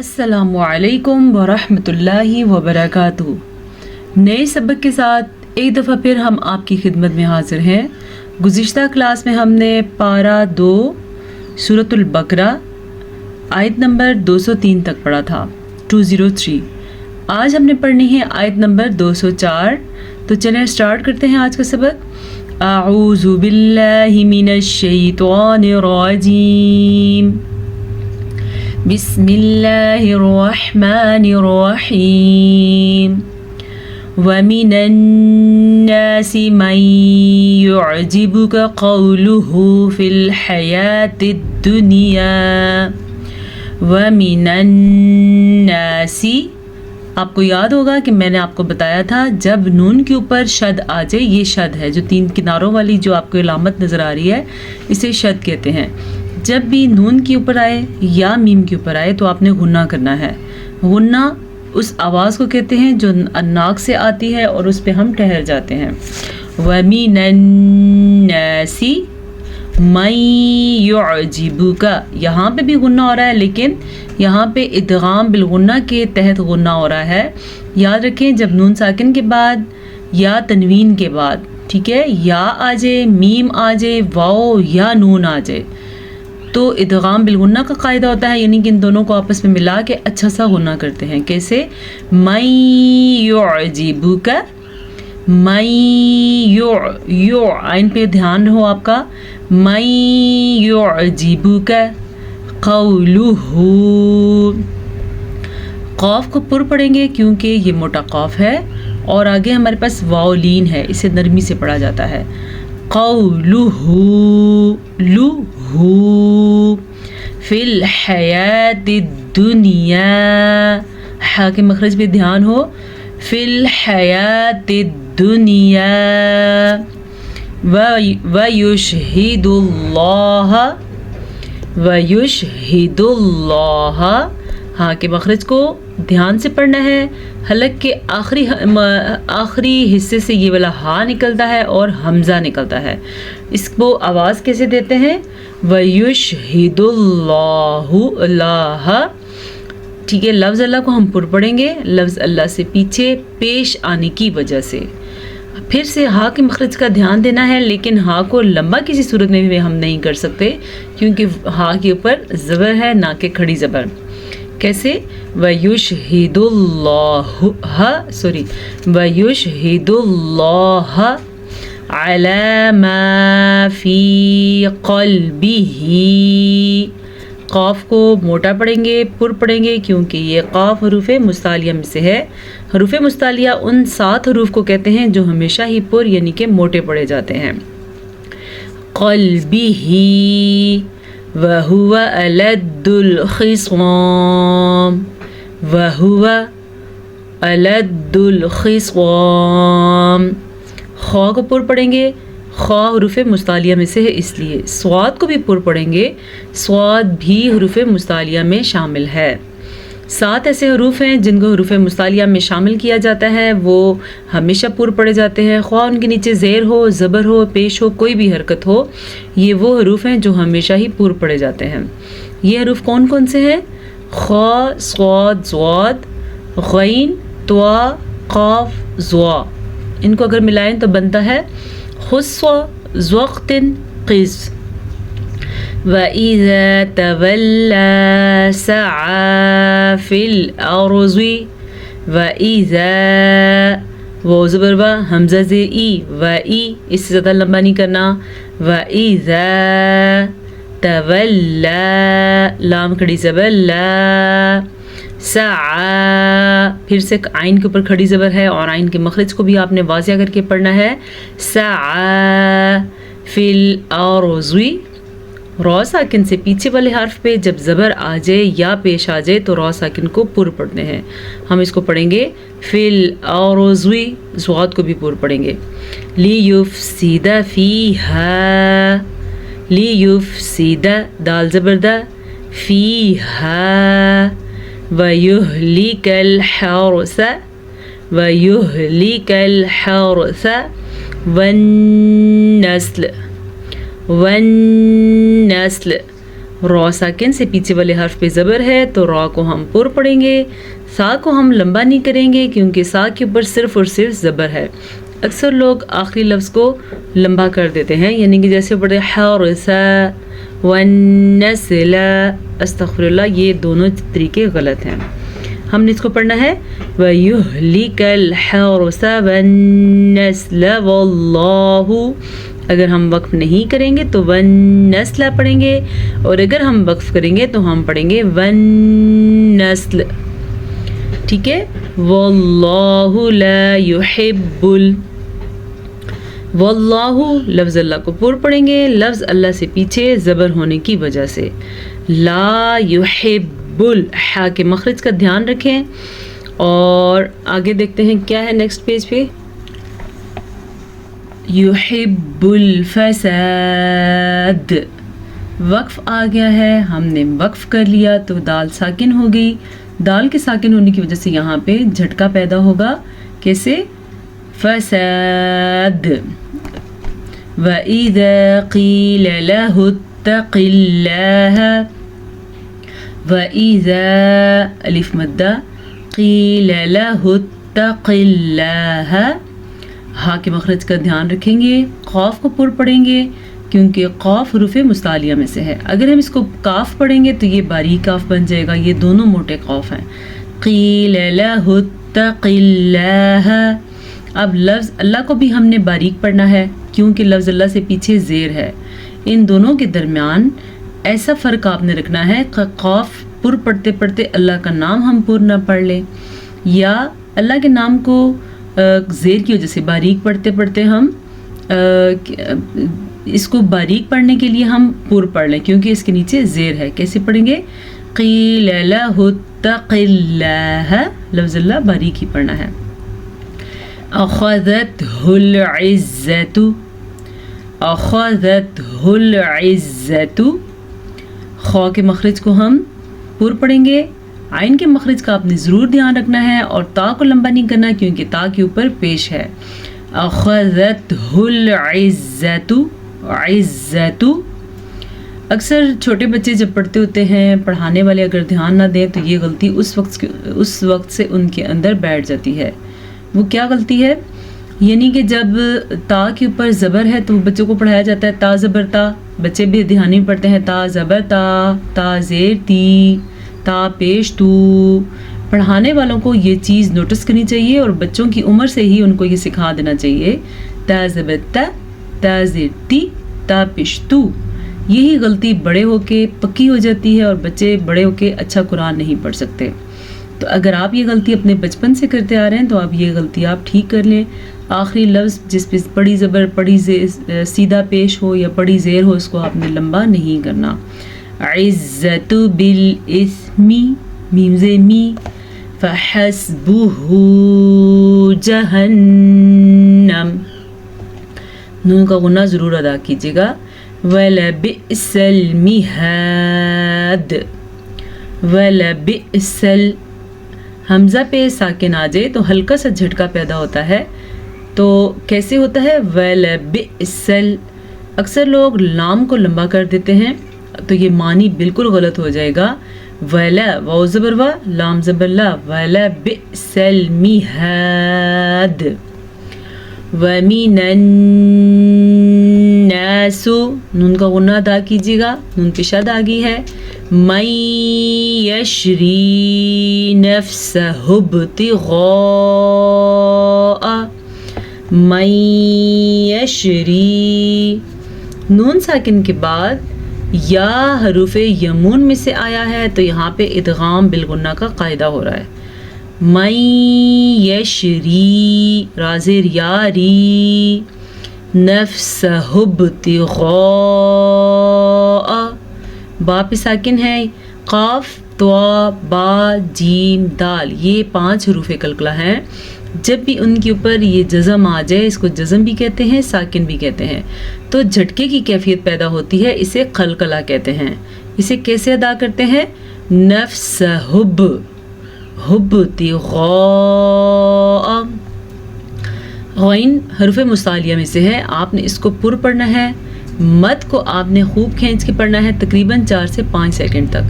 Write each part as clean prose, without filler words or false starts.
अस्सलामु अलैकुम वरहमतुल्लाहि वबरकातुहू। नए सबक के साथ एक दफ़ा फिर हम आपकी खिदमत में हाज़िर हैं। गुज़िश्ता क्लास में हमने पारा 2 सूरतुल बकरा आयत नंबर 203 तक पढ़ा था, 203। आज हमने पढ़नी है आयत नंबर 204। तो चलें स्टार्ट करते हैं आज का सबक। आऊज़ु बिल्लाहि मिनश शैतानिर रजीम, बिस्मिल्लाहिर्रहमानिर्रहीम। वमिनन्नासि मन युअजिबुका क़ौलुहु फ़िल हयातिद दुनिया। वमिनन्नासि, आपको याद होगा कि मैंने आपको बताया था जब नून के ऊपर शद आ जाए, ये शद है जो 3 किनारों वाली जो आपको इलामत नज़र आ रही है, इसे शद कहते हैं। जब भी नून के ऊपर आए या मीम के ऊपर आए तो आपने गुन्ना करना है। गुन्ना उस आवाज़ को कहते हैं जो नाक से आती है और उस पे हम ठहर जाते हैं। वमिनन्नासि मन युअजिबुका, यहाँ पे भी गुन्ना हो रहा है, लेकिन यहाँ पे इदगाम बिलगुन्ना के तहत गुन्ना हो रहा है। याद रखें, जब नून साकिन के बाद या तनवीन के बाद, ठीक है, या आ जाए, मीम आ जाए, वाओ या नून आ जाए तो इदगाम बिलगुन्ना का कायदा होता है, यानी कि इन दोनों को आपस में मिला के अच्छा सा गुन्ना करते हैं। कैसे? मन युअजिबुका, मन यु आइन पे ध्यान रहो आपका। मन युअजिबुका क़ौलुहु, क़ाफ को पुर पढ़ेंगे क्योंकि ये मोटा क़ाफ है और आगे हमारे पास वाव लीन है, इसे नरमी से पढ़ा जाता है। क़ौलुहु लुहु फ़िल हयातिद दुनिया, हा के मखरज पे ध्यान हो। फ़िल हयातिद दुनिया वयुशहिदुल्लाह, हाँ के मखरज को ध्यान से पढ़ना है। हलक के आखिरी हिस्से से ये वाला हा निकलता है और हमज़ा निकलता है। इसको आवाज़ कैसे देते हैं? वयुशहिदुल्लाहु अल्लाह, ठीक है। लफ्ज़ अल्लाह को हम पुर पढ़ेंगे, लफ्ज़ अल्लाह से पीछे पेश आने की वजह से। फिर से हा के मखरज का ध्यान देना है, लेकिन हा को लंबा किसी सूरत में भी हम नहीं कर सकते क्योंकि हा के ऊपर ज़बर है, ना कि खड़ी ज़बर। कैसे? वयुशहिदुल्लाह अला मा फी क़ल्बिही, क़ाफ को मोटा पढ़ेंगे, पुर पढ़ेंगे क्योंकि ये क़ाफ हरूफ मुस्तालिया में से है। हरूफ मुस्तालिया उन 7 हरूफ को कहते हैं जो हमेशा ही पुर यानी कि मोटे पढ़े जाते हैं। क़ल्बिही वहुवा अलद्दुल खिस्वाम, वहुवा अलद्दुल खिस्वाम। खा को पुर पढ़ेंगे, खा हरूफ मुस्तालिया में से है इसलिए। स्वाद को भी पुर पढ़ेंगे, स्वाद भी हरूफ मुस्तालिया में शामिल है। 7 ऐसे हरूफ हैं जिनको हरूफ मुस्तालिया में शामिल किया जाता है, वो हमेशा पुर पढ़े जाते हैं। ख्वाह उनके नीचे ज़ेर हो, ज़बर हो, पेश हो, कोई भी हरकत हो, ये वो हरूफ हैं जो हमेशा ही पुर पढ़े जाते हैं। ये हरूफ कौन कौन से हैं? ख़ा, स्वाद, ज़्वाद, ग़ैन, त्वा, क़ाफ, ज़्वा। इनको अगर मिलाएं तो बनता है खुस्वा ज़्वक़्तिन क़िज़। वइज़ा तवल्ला सआ फ़िल अर्ज़ि, वइज़ा, वो ज़बर वा, हमज़ा से ई, वई, इससे ज़्यादा लंबा नहीं करना। वइज़ा तवल्ला, लाम खड़ी ज़बर ला, सआ, फिर से आइन के ऊपर खड़ी ज़बर है और आइन के मखरज को भी आपने वाज़िया करके पढ़ना है। सआ फ़िल अर्ज़ि, रॉ साकिन से पीछे वाले हर्फ पे जब ज़बर आ जाए या पेश आ जाए तो रॉ साकिन को पुर पढ़ते हैं। हम इसको पढ़ेंगे फ़िल अर्ज़ि, ज़्वाद को भी पुर पढ़ेंगे। लियुफ़सिदा फ़ीहा, लियुफ़सिदा, दाल ज़बर दा, फ़ीहा वयुहलिकल हर्स, वयुहलिकल हर्स वन्नस्ल, वन्नस्ल, रॉ साकिन से पीछे वाले हर्फ पे ज़बर है तो रॉ को हम पुर पढ़ेंगे, सा को हम लंबा नहीं करेंगे क्योंकि सा के ऊपर सिर्फ और सिर्फ ज़बर है। अक्सर लोग आखिरी लफ्ज़ को लंबा कर देते हैं, यानी कि जैसे पढ़े हरसा वन्नस्ल, अस्तग़फिरुल्लाह, ये दोनों तरीके गलत हैं। हमने इसको पढ़ना है वयुहलिकल हरसा वन्नस्ल वल्लाहु। अगर हम वक्फ नहीं करेंगे तो वन्नस्ल पढ़ेंगे, और अगर हम वक्फ करेंगे तो हम पढ़ेंगे वन्नस्ल। ठीक है, वल्लाहु ला युहिब्बुल, वल्लाहु लफ्ज़ अल्लाह को पूर पढ़ेंगे, लफ्ज़ अल्लाह से पीछे ज़बर होने की वजह से। ला युहिब्बुल, हा के मखरज का ध्यान रखें। और आगे देखते हैं क्या है नेक्स्ट पेज पे। युहिब्बुल फसाद, वक्फ आ गया है, हमने वक्फ कर लिया तो दाल साकिन हो गई। दाल के साकिन होने की वजह से यहाँ पे झटका पैदा होगा। कैसे? फसाद। वइज़ा क़ील लहु इत्तक़िल्लाह, वइज़ा अलिफ मद्दा क़ील लहु इत्तक़िल्लाह, हा के मखरज का ध्यान रखेंगे। क़ाफ को पुर पढ़ेंगे क्योंकि क़ाफ हुरूफ़ मुस्तालिया में से है। अगर हम इसको काफ पढ़ेंगे तो ये बारीक काफ बन जाएगा, ये दोनों मोटे क़ाफ हैं। क़ील लहु इत्तक़िल्लाह, अब लफ्ज़ अल्लाह को भी हमने बारीक पढ़ना है क्योंकि लफ्ज़ अल्लाह से पीछे ज़ेर है। इन दोनों के दरमियान ऐसा फ़र्क आपने रखना है कि क़ाफ पुर पढ़ते पढ़ते अल्लाह का नाम हम पुर ना पढ़ लें, या अल्लाह के नाम को ज़ेर की वजह से बारीक पढ़ते पढ़ते हम इसको बारीक पढ़ने के लिए हम पुर पढ़ लें क्योंकि इसके नीचे ज़ेर है। कैसे पढ़ेंगे? क़ील लहु इत्तक़िल्लाह, लफ्ज़ अल्लाह बारीक ही पढ़ना है। अख़ज़तहुल इज़्ज़तु, अख़ज़तहुल इज़्ज़तु, ख़ा के मखरज को हम पुर पढ़ेंगे। आइन के मखरज का आपने ज़रूर ध्यान रखना है और ता को लंबा नहीं करना क्योंकि ता के ऊपर पेश है। अख़ज़तहुल इज़्ज़तु, इज़्ज़तु। अक्सर छोटे बच्चे जब पढ़ते होते हैं, पढ़ाने वाले अगर ध्यान ना दें तो ये गलती उस वक्त से उनके अंदर बैठ जाती है। वो क्या गलती है? यानी कि जब ता के ऊपर ज़बर है तो बच्चों को पढ़ाया जाता है ता ज़बर ता, बच्चे भी ध्यान नहीं पढ़ते हैं ता ज़बर ता, ता ज़ेर ती, ता पेश तू। पढ़ाने वालों को ये चीज़ नोटिस करनी चाहिए और बच्चों की उम्र से ही उनको ये सिखा देना चाहिए ता ज़बर ता, ता ज़ेर ती, ता पेश तू। यही गलती बड़े होके पक्की हो जाती है और बच्चे बड़े होके अच्छा कुरान नहीं पढ़ सकते। तो अगर आप ये गलती अपने बचपन से करते आ रहे हैं तो आप ये गलती आप ठीक कर लें। आखिरी लफ्ज़ जिस पे बड़ी ज़बर, बड़ी सीधा पेश हो या बड़ी ज़ेर हो, उसको आपने लंबा नहीं करना। इज़्ज़तु बिल इस्मी, मीम ज़े मी, फहस्बुहु जहन्नम, नून का गुना ज़रूर अदा कीजिएगा। वलबिअसल मिहाद, वलबिअसल, हमज़ा पे साकिन आ जाए तो हल्का सा झटका पैदा होता है। तो कैसे होता है? वलबिअसल। अक्सर लोग लाम को लंबा कर देते हैं तो ये मानी बिल्कुल गलत हो जाएगा। वला, वाव ज़बर वा, लाम ज़बर ला, वलबिअसल मिहाद। वमिनन नासु, नून का गुना अदा कीजिएगा, नून पे शद आ गई है। मैं यशरी नफ्सहु इब्तिग़ा, मैं यशरी, नून साकिन के बाद या हरूफ यमून में से आया है तो यहाँ पे इदगाम बिलगुन्ना का कायदा हो रहा है। मैं यशरी, राज़ेर यारी, नफ्सहु इब्तिग़ा, बा पे साकिन है। काफ, त्वा, बा, जीम, दाल, ये 5 हरूफ कलकला हैं। जब भी उनके ऊपर ये जज़म आ जाए, इसको जज़म भी कहते हैं, साकिन भी कहते हैं, तो झटके की कैफियत पैदा होती है, इसे खलकला कहते हैं। इसे कैसे अदा करते हैं? नफ्सहु इब्तिग़ा। गैन हरफ मुस्तालिया में से है, आपने इसको पुर पढ़ना है مد کو آپ نے خوب کھینچ کے پڑھنا ہے تقریباً 4 سے 5 سیکنڈ تک.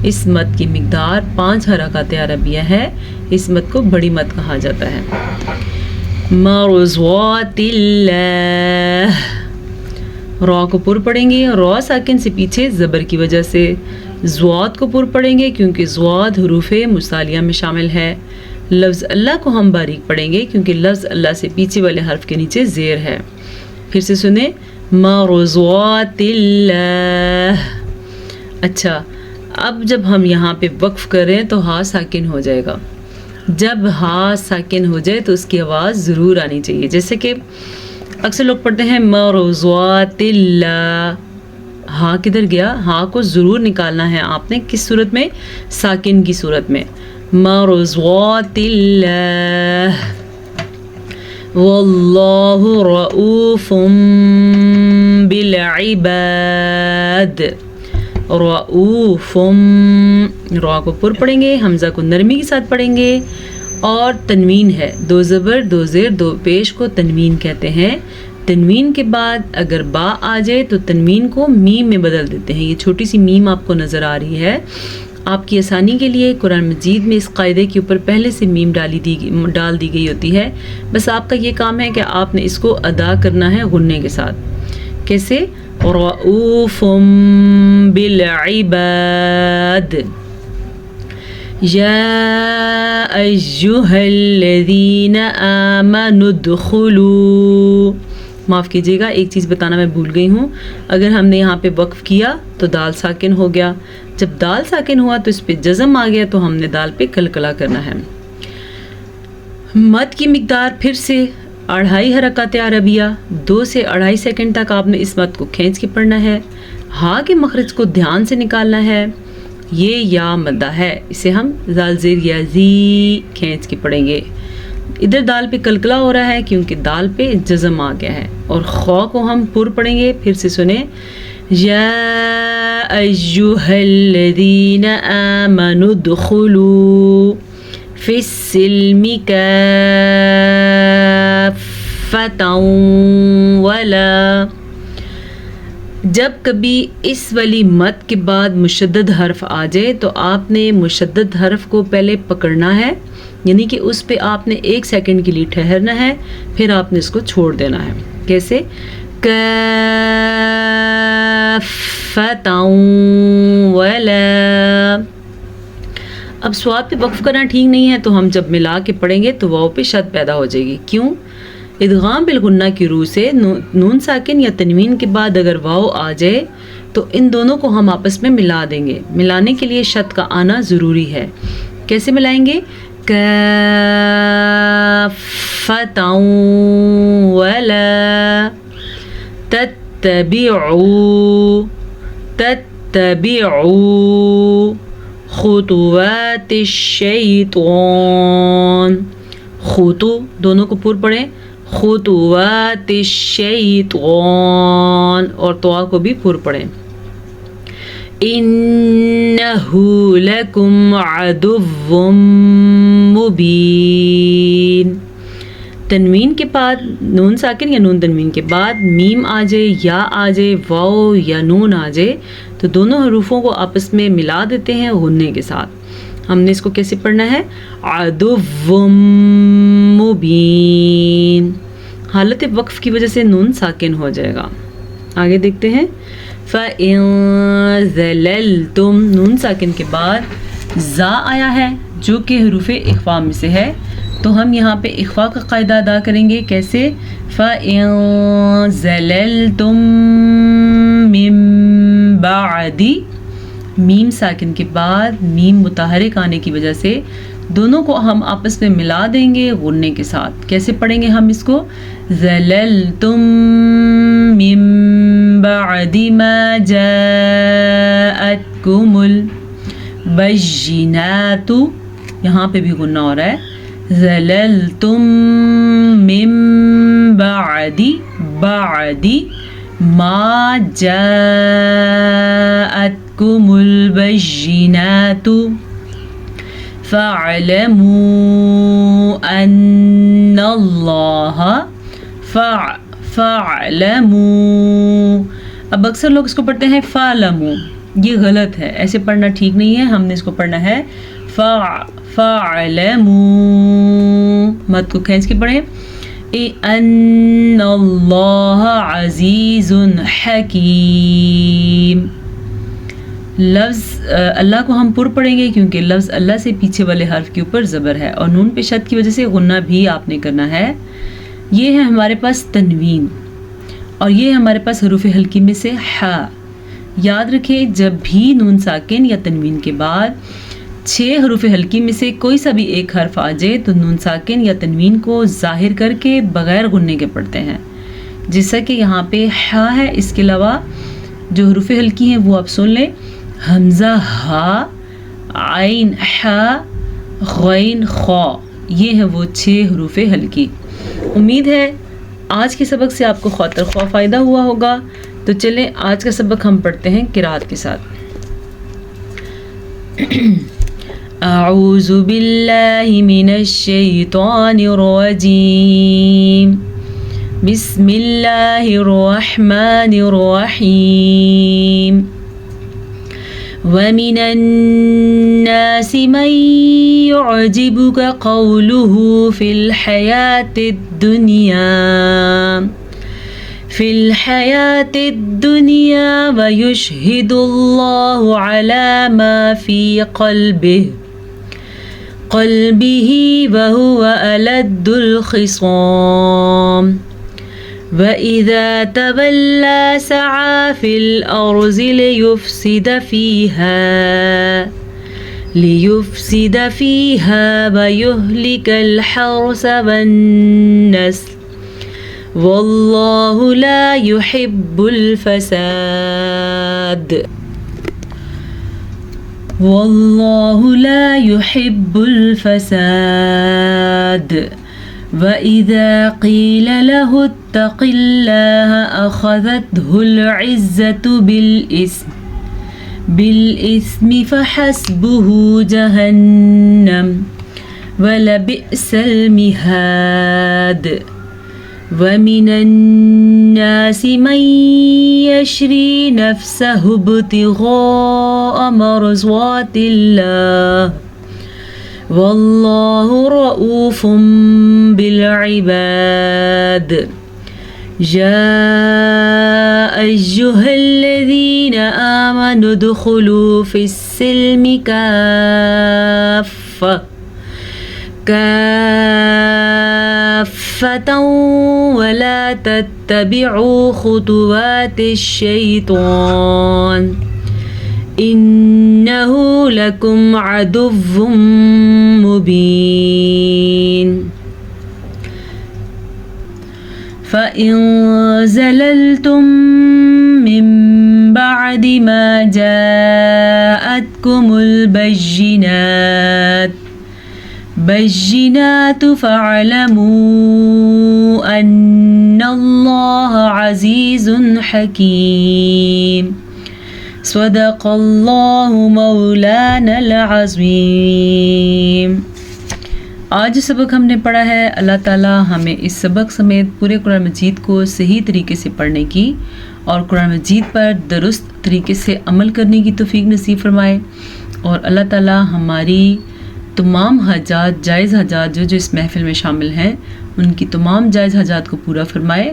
اس مد کی مقدار 5 حرکات عربیہ ہے. اس مد کو بڑی مد کہا جاتا ہے. مرضات اللہ، را کو پر پڑھیں گے، را ساکن سے پیچھے زبر کی وجہ سے. زواد کو پر پڑھیں گے کیونکہ زواد حروف مصالیہ میں شامل ہے. لفظ اللہ کو ہم باریک پڑھیں گے کیونکہ لفظ اللہ سے پیچھے والے حرف کے نیچے زیر ہے. پھر سے سنیں، مرضات اللہ. اچھا، اب جب ہم یہاں پہ وقف کریں تو ہا ساکن ہو جائے گا. جب ہا ساکن ہو جائے تو اس کی آواز ضرور آنی چاہیے. جیسے کہ اکثر لوگ پڑھتے ہیں مرضات اللہ، ہا کدھر گیا؟ ہا کو ضرور نکالنا ہے آپ نے. کس صورت میں؟ ساکن کی صورت میں. مرضات اللہ. واللہ رؤوف بالعباد. رؤوف، را کو پر پڑھیں گے، حمزہ کو نرمی کے ساتھ پڑھیں گے، اور تنوین ہے، 2 زبر 2 زیر 2 پیش کو تنوین کہتے ہیں. تنوین کے بعد اگر با آ جائے تو تنوین کو میم میں بدل دیتے ہیں. یہ چھوٹی سی میم آپ کو نظر آ رہی ہے. آپ کی آسانی کے لیے قرآن مجید میں اس قاعدے کے اوپر پہلے سے میم ڈال دی گئی ہوتی ہے. بس آپ کا یہ کام ہے کہ آپ نے اس کو ادا کرنا ہے غنّے کے ساتھ. کیسے؟ رؤوف بالعباد. یا ایہا الذین آمنوا ادخلوا. معاف کیجیے گا، ایک چیز بتانا میں بھول گئی ہوں. اگر ہم نے یہاں پہ وقف کیا تو دال ساکن ہو گیا. جب دال ساکن ہوا تو اس پہ جزم آ گیا تو ہم نے دال پہ کلکلا کرنا ہے. مد کی مقدار پھر سے 2.5 حرکات عربیہ، 2 سے 2.5 سیکنڈ تک آپ نے اس مد کو کھینچ کے پڑھنا ہے. ہا کے مخرج کو دھیان سے نکالنا ہے. یہ یا مدہ ہے، اسے ہم زال زیر یا زی کھینچ کے پڑھیں گے. ادھر دال پہ کلکلا ہو رہا ہے کیونکہ دال پہ جزم آ گیا ہے. اور خوا کو ہم پر پڑھیں گے. پھر سے سنیں، یا ایہا الذین آمنوا ادخلوا فی السلم کافۃ ولا. جب کبھی اس والی مد کے بعد مشدد حرف آ جائے تو آپ نے مشدد حرف کو پہلے پکڑنا ہے، یعنی کہ اس پہ آپ نے 1 سیکنڈ کے لیے ٹھہرنا ہے، پھر آپ نے اس کو چھوڑ دینا ہے. کیسے؟ کافۃ ولا. اب سواد پہ وقف کرنا ٹھیک نہیں ہے تو ہم جب ملا کے پڑھیں گے تو واو پہ شد پیدا ہو جائے گی. کیوں؟ ادغام بالغنہ کی روح سے نون ساکن یا تنوین کے بعد اگر واو آ جائے تو ان دونوں کو ہم آپس میں ملا دیں گے. ملانے کے لیے شد کا آنا ضروری ہے. کیسے ملائیں گے؟ کافۃ ولا تتبعوا خطوات الشیطان. خطو دونوں کو پر پڑھیں، خطوات الشیطان، اور طوا کو بھی پر پڑھیں. انہ لکم عدو مبین. تنوین کے بعد نون ساکن یا نون تنوین کے بعد میم آ جائے، یا آ جائے، واو یا نون آ جائے تو دونوں حروفوں کو آپس میں ملا دیتے ہیں غنّے کے ساتھ. ہم نے اس کو کیسے پڑھنا ہے؟ عدو مبین. حالت وقف کی وجہ سے نون ساکن ہو جائے گا. آگے دیکھتے ہیں. فَإِن ذَلَلْتُمْ. نون ساکن کے بعد زا آیا ہے جو کہ حروف اخفاء میں سے ہے، تو ہم یہاں پہ اخفاء کا قاعدہ ادا کریں گے. کیسے؟ فَإِن ذَلَلْتُمْ مِن بَعْدِ. میم ساکن کے بعد میم متحرک آنے کی وجہ سے دونوں کو ہم آپس میں ملا دیں گے غنّے کے ساتھ. کیسے پڑھیں گے ہم اس کو؟ ذَلَلْتُمْ مِن بَعْدِ مَا جَاءَتْكُمُ الْبَيِّنَاتُ. یہاں پہ بھی غنّہ ہو رہا ہے. ذَلَلْتُمْ مِن بَعْدِ ما جاءتكم البينات فاعلموا ان الله فاعلموا اب اکثر لوگ اس کو پڑھتے ہیں فَعْلَمُوا، یہ غلط ہے، ایسے پڑھنا ٹھیک نہیں ہے، ہم نے اس کو پڑھنا ہے فَعْلَمُوا، مد کو کھینچ کے پڑھیں، اِنَّ اللَّهَ عَزِيزٌ حَكِيمٌ۔ لفظ اللہ کو ہم پر پڑھیں گے کیونکہ لفظ اللہ سے پیچھے والے حرف کے اوپر زبر ہے اور نون پہ شد کی وجہ سے غنہ بھی آپ نے کرنا ہے۔ یہ ہے ہمارے پاس تنوین اور یہ ہے ہمارے پاس حروف ہلکی میں سے ہا۔ یاد رکھیں جب بھی نون ساکن یا تنوین کے بعد 6 حروف ہلکی میں سے کوئی سا بھی ایک حرف آ جائے تو نون ساکن یا تنوین کو ظاہر کر کے بغیر غننے کے پڑھتے ہیں، جیسا کہ یہاں پہ ہا ہے۔ اس کے علاوہ جو حروف ہلکی ہیں وہ آپ سن لیں، حمزہ ہا، عین ہا، غین خا، یہ ہیں وہ 6 حروف ہلکی۔ امید ہے آج کے سبق سے آپ کو خاطر خواہ فائدہ ہوا ہوگا۔ تو چلیں آج کا سبق ہم پڑھتے ہیں قرات کے ساتھ۔ اعوذ باللہ من الشیطان الرجیم، بسم اللہ الرحمن الرحیم۔ وَمِنَ النَّاسِ مَن يُعْجِبُكَ قَوْلُهُ فِي الْحَيَاةِ الدُّنْيَا وَيُشْهِدُ اللَّهُ عَلَى مَا فِي قَلْبِهِ وَهُوَ أَلَدُّ الْخِصَامِ۔ وَإِذَا تَوَلَّى سَعَى فِي الْأَرْضِ لِيُفْسِدَ فِيهَا وَيُهْلِكَ الْحَرْثَ وَالنَّسْلَ وَاللَّهُ لَا يُحِبُّ الْفَسَادَ۔ وَإِذَا قِيلَ لَهُ اتَّقِ اللَّهَ أَخَذَتْهُ الْعِزَّةُ بِالْإِثْمِ فَحَسْبُهُ جَهَنَّمُ وَلَبِئْسَ الْمِهَادُ۔ وَمِنَ النَّاسِ مَن يَشْرِي نَفْسَهُ ابْتِغَاءَ مَرْضَاتِ اللَّهِ وَاللَّهُ رَءُوفٌ بِالْعِبَادِ۔ يَا أَيُّهَا الَّذِينَ آمَنُوا ادْخُلُوا فِي السِّلْمِ كَافَّةً وَلَا تَتَّبِعُوا خُطُوَاتِ الشَّيْطَانِ إِنَّهُ لَكُمْ عَدُوٌّ مُّبِينٌ۔ فَإِن زَلَلْتُم مِّن بَعْدِ مَا جَاءَتْكُمُ الْبَيِّنَاتُ فَاعْلَمُوا أَنَّ اللَّهَ عَزِيزٌ حَكِيمٌ۔ صدق اللہ مولانا العظیم۔ آج جو سبق ہم نے پڑھا ہے، اللہ تعالیٰ ہمیں اس سبق سمیت پورے قرآن مجید کو صحیح طریقے سے پڑھنے کی اور قرآن مجید پر درست طریقے سے عمل کرنے کی توفیق نصیب فرمائے، اور اللہ تعالیٰ ہماری تمام حاجات، جائز حاجات جو اس محفل میں شامل ہیں، ان کی تمام جائز حاجات کو پورا فرمائے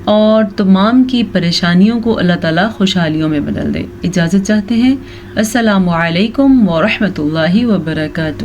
اور تمام کی پریشانیوں کو اللہ تعالیٰ خوشحالیوں میں بدل دے۔ اجازت چاہتے ہیں۔ السلام علیکم ورحمۃ اللہ وبرکاتہ۔